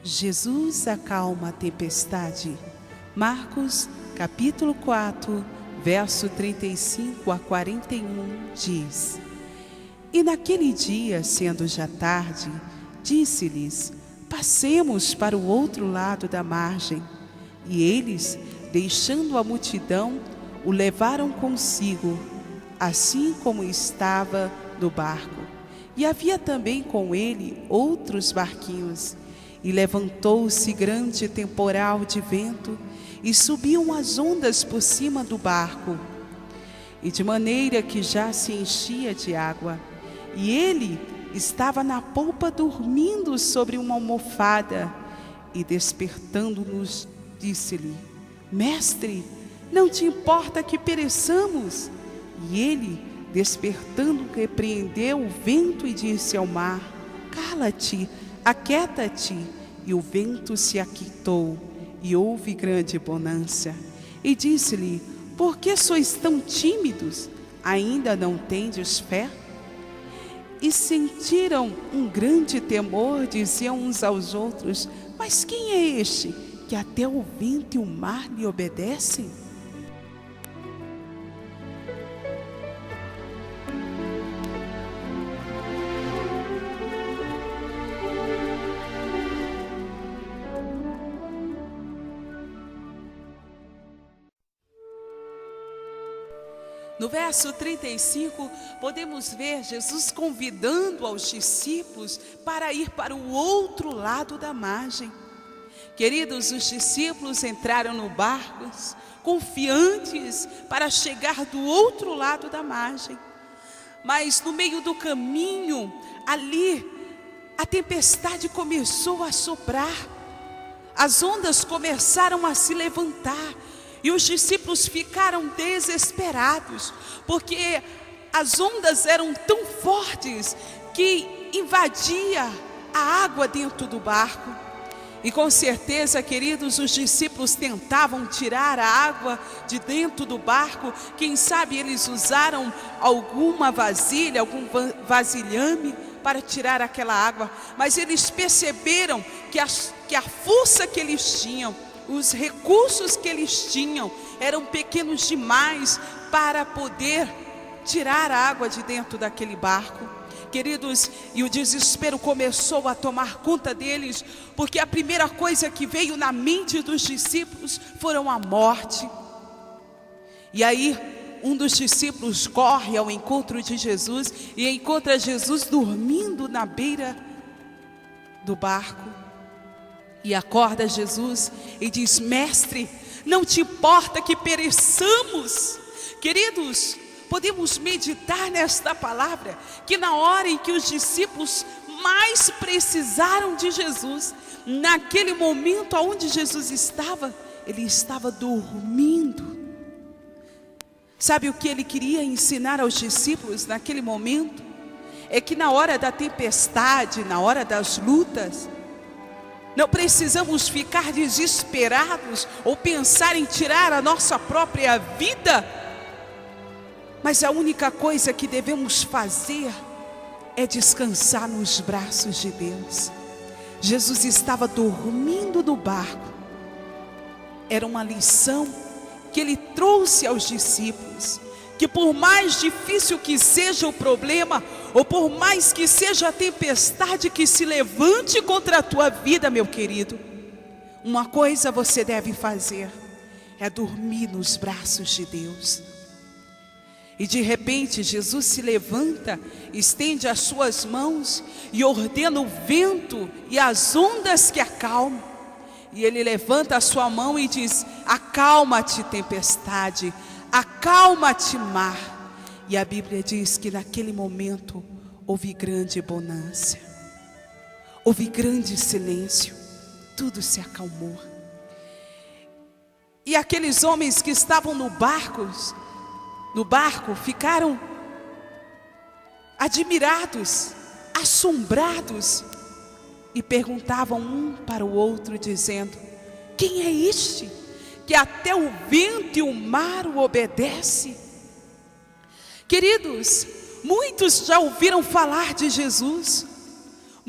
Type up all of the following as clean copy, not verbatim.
Jesus acalma a tempestade. Marcos, capítulo 4, verso 35 a 41, diz: E naquele dia, sendo já tarde, disse-lhes: Passemos para o outro lado da margem. E eles, deixando a multidão, o levaram consigo, assim como estava no barco. E havia também com ele outros barquinhos. E levantou-se grande temporal de vento, e subiam as ondas por cima do barco, e de maneira que já se enchia de água. E ele estava na polpa dormindo sobre uma almofada. E despertando-nos, disse-lhe: Mestre, não te importa que pereçamos? E ele, despertando, repreendeu o vento e disse ao mar: Cala-te, aquieta-te. E o vento se aquietou, e houve grande bonança. E disse-lhe: Por que sois tão tímidos? Ainda não tendes fé? E sentiram um grande temor, diziam uns aos outros: Mas quem é este, que até o vento e o mar lhe obedecem? No verso 35, podemos ver Jesus convidando aos discípulos para ir para o outro lado da margem. Queridos, os discípulos entraram no barco, confiantes para chegar do outro lado da margem. Mas no meio do caminho, ali, a tempestade começou a soprar. As ondas começaram a se levantar. E os discípulos ficaram desesperados, porque as ondas eram tão fortes que invadia a água dentro do barco. E com certeza, queridos, os discípulos tentavam tirar a água de dentro do barco. Quem sabe eles usaram alguma vasilha, algum vasilhame para tirar aquela água. Mas eles perceberam que a força que eles tinham, os recursos que eles tinham eram pequenos demais para poder tirar a água de dentro daquele barco. Queridos, e o desespero começou a tomar conta deles, porque a primeira coisa que veio na mente dos discípulos foram a morte. E aí, um dos discípulos corre ao encontro de Jesus e encontra Jesus dormindo na beira do barco. E acorda Jesus e diz: Mestre, não te importa que pereçamos? Queridos, podemos meditar nesta palavra, que na hora em que os discípulos mais precisaram de Jesus, naquele momento onde Jesus estava, ele estava dormindo. Sabe o que ele queria ensinar aos discípulos naquele momento? É que na hora da tempestade, na hora das lutas, não precisamos ficar desesperados ou pensar em tirar a nossa própria vida. Mas a única coisa que devemos fazer é descansar nos braços de Deus. Jesus estava dormindo no barco. Era uma lição que ele trouxe aos discípulos, que por mais difícil que seja o problema, ou por mais que seja a tempestade que se levante contra a tua vida, meu querido, uma coisa você deve fazer, é dormir nos braços de Deus. E de repente Jesus se levanta, estende as suas mãos e ordena o vento e as ondas que acalmam. E ele levanta a sua mão e diz: Acalma-te, tempestade, acalma-te, mar. E a Bíblia diz que naquele momento houve grande bonança, houve grande silêncio, tudo se acalmou. E aqueles homens que estavam no barco ficaram admirados, assombrados, e perguntavam um para o outro, dizendo: Quem é este, que até o vento e o mar o obedecem? Queridos, muitos já ouviram falar de Jesus,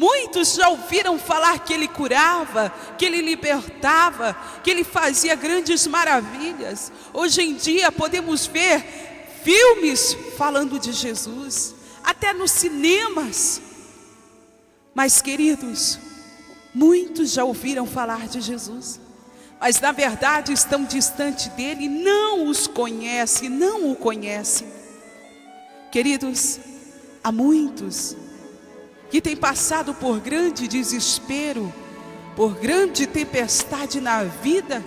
Muitos já ouviram falar que Ele curava, que Ele libertava, que Ele fazia grandes maravilhas. Hoje em dia podemos ver filmes falando de Jesus, até nos cinemas. Mas, queridos, muitos já ouviram falar de Jesus, mas na verdade estão distante dele, não os conhecem, não o conhecem. Queridos, há muitos que têm passado por grande desespero, por grande tempestade na vida,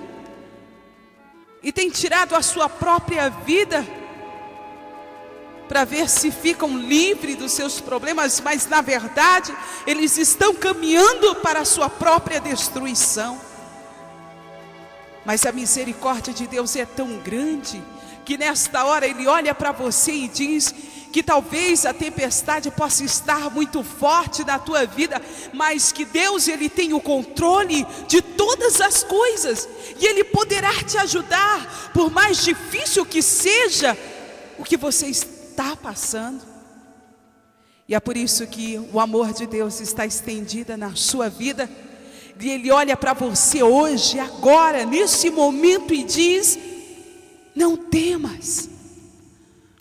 e têm tirado a sua própria vida, para ver se ficam livres dos seus problemas, mas na verdade, eles estão caminhando para a sua própria destruição. Mas a misericórdia de Deus é tão grande, que nesta hora Ele olha para você e diz que talvez a tempestade possa estar muito forte na tua vida, mas que Deus, Ele tem o controle de todas as coisas, e Ele poderá te ajudar, por mais difícil que seja o que você está passando. E é por isso que o amor de Deus está estendido na sua vida, e Ele olha para você hoje, agora, nesse momento, e diz: não temas,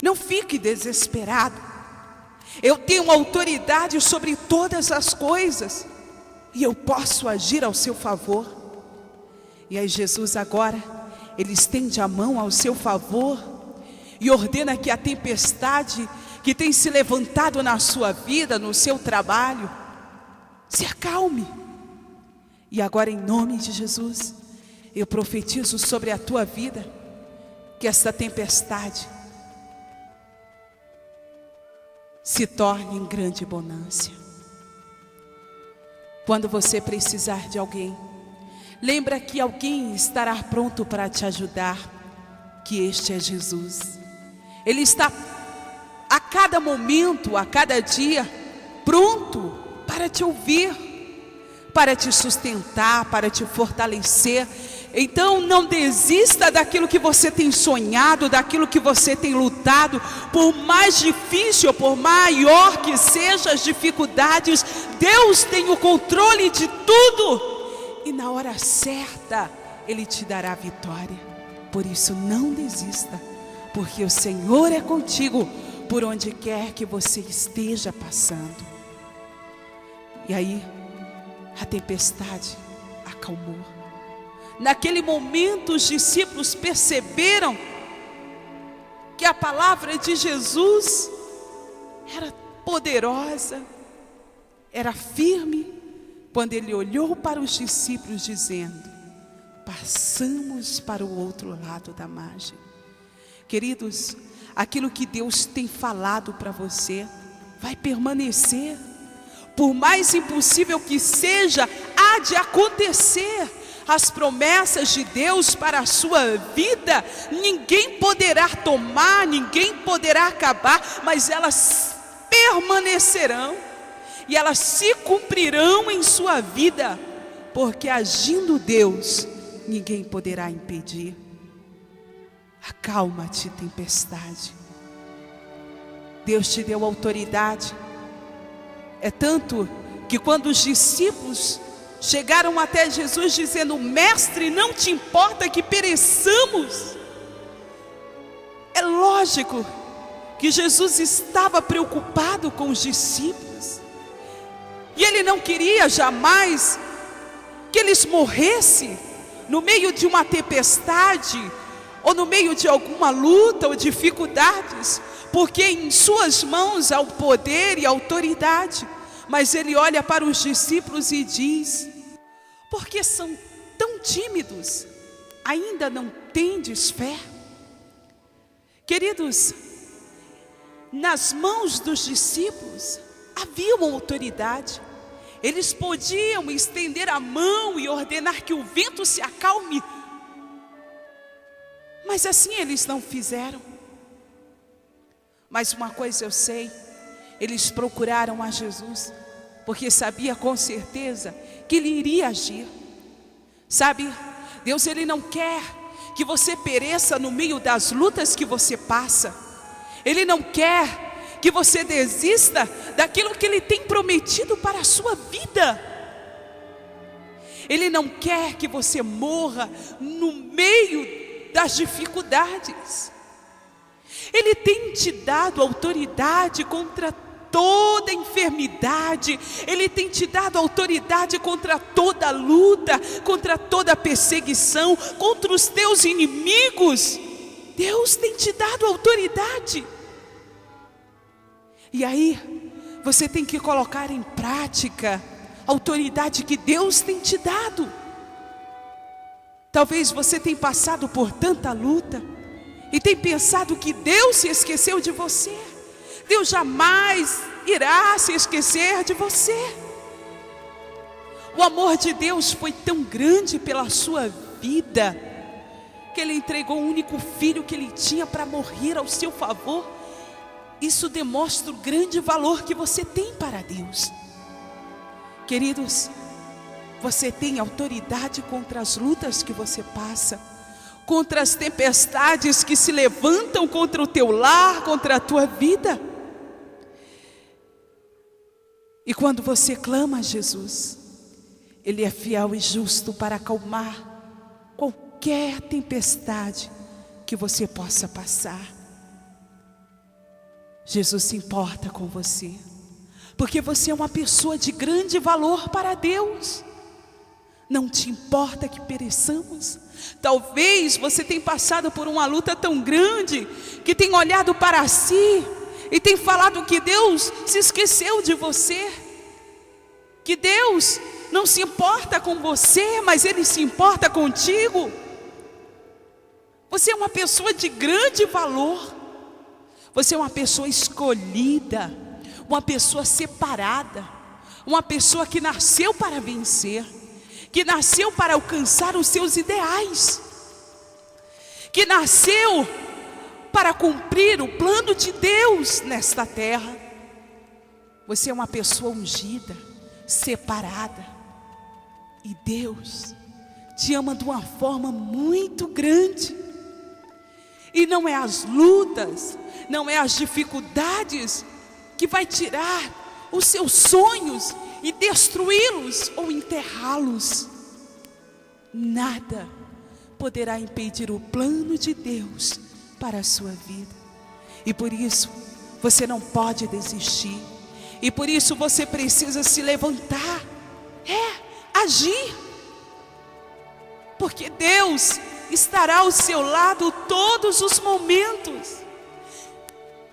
não fique desesperado, eu tenho autoridade sobre todas as coisas, e eu posso agir ao seu favor. E aí Jesus agora, Ele estende a mão ao seu favor, e ordena que a tempestade que tem se levantado na sua vida, no seu trabalho, se acalme. E agora, em nome de Jesus, eu profetizo sobre a tua vida, que esta tempestade se torne em grande bonança. Quando você precisar de alguém, lembra que alguém estará pronto para te ajudar, que este é Jesus. Ele está a cada momento, a cada dia, pronto para te ouvir, para te sustentar, para te fortalecer. Então não desista daquilo que você tem sonhado, daquilo que você tem lutado. Por mais difícil, por maior que sejam as dificuldades, Deus tem o controle de tudo, e na hora certa Ele te dará a vitória. Por isso não desista, porque o Senhor é contigo por onde quer que você esteja passando. E aí a tempestade acalmou. Naquele momento os discípulos perceberam que a palavra de Jesus era poderosa, era firme, quando Ele olhou para os discípulos dizendo: passamos para o outro lado da margem. Queridos, aquilo que Deus tem falado para você vai permanecer. Por mais impossível que seja, há de acontecer. As promessas de Deus para a sua vida, ninguém poderá tomar, ninguém poderá acabar, mas elas permanecerão, e elas se cumprirão em sua vida, porque agindo Deus, ninguém poderá impedir. Acalma-te, tempestade. Deus te deu autoridade. É tanto que quando os discípulos chegaram até Jesus dizendo: mestre, não te importa que pereçamos? É lógico que Jesus estava preocupado com os discípulos, e Ele não queria jamais que eles morressem no meio de uma tempestade, ou no meio de alguma luta ou dificuldades, porque em suas mãos há o poder e a autoridade. Mas Ele olha para os discípulos e diz: por que são tão tímidos? Ainda não tendes fé? Queridos, nas mãos dos discípulos havia uma autoridade. Eles podiam estender a mão e ordenar que o vento se acalme, mas assim eles não fizeram. Mas uma coisa eu sei, eles procuraram a Jesus, porque sabia com certeza que Ele iria agir. Sabe, Deus, Ele não quer que você pereça no meio das lutas que você passa. Ele não quer que você desista daquilo que Ele tem prometido para a sua vida. Ele não quer que você morra no meio das dificuldades. Ele tem te dado autoridade contra toda enfermidade. Ele tem te dado autoridade contra toda luta, contra toda perseguição, contra os teus inimigos. Deus tem te dado autoridade. E aí, você tem que colocar em prática a autoridade que Deus tem te dado. Talvez você tenha passado por tanta luta e tenha pensado que Deus se esqueceu de você. Deus jamais irá se esquecer de você. O amor de Deus foi tão grande pela sua vida, que Ele entregou o único filho que Ele tinha para morrer ao seu favor. Isso demonstra o grande valor que você tem para Deus. Queridos, você tem autoridade contra as lutas que você passa, contra as tempestades que se levantam contra o teu lar, contra a tua vida. E quando você clama a Jesus, Ele é fiel e justo para acalmar qualquer tempestade que você possa passar. Jesus se importa com você, porque você é uma pessoa de grande valor para Deus. Não te importa que pereçamos. Talvez você tenha passado por uma luta tão grande, que tem olhado para si e tem falado que Deus se esqueceu de você, que Deus não se importa com você, mas Ele se importa contigo. Você é uma pessoa de grande valor. Você é uma pessoa escolhida, uma pessoa separada, uma pessoa que nasceu para vencer, que nasceu para alcançar os seus ideais, que nasceu para cumprir o plano de Deus nesta terra. Você é uma pessoa ungida, separada, e Deus te ama de uma forma muito grande. E não é as lutas, não é as dificuldades que vai tirar os seus sonhos e destruí-los ou enterrá-los. Nada poderá impedir o plano de Deus para a sua vida. E por isso você não pode desistir. E por isso você precisa se levantar, agir. Porque Deus estará ao seu lado todos os momentos.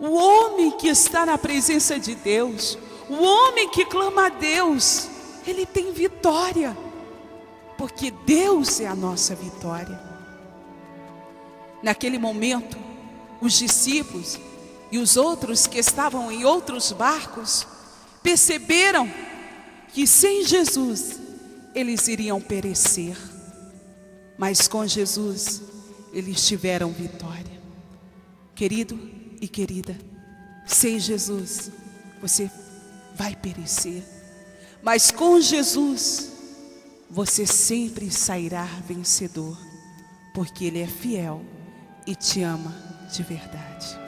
O homem que está na presença de Deus, o homem que clama a Deus, ele tem vitória, porque Deus é a nossa vitória. Naquele momento, os discípulos e os outros que estavam em outros barcos perceberam que sem Jesus eles iriam perecer, mas com Jesus eles tiveram vitória. Querido e querida, sem Jesus você vai perecer, mas com Jesus você sempre sairá vencedor, porque Ele é fiel e te ama de verdade.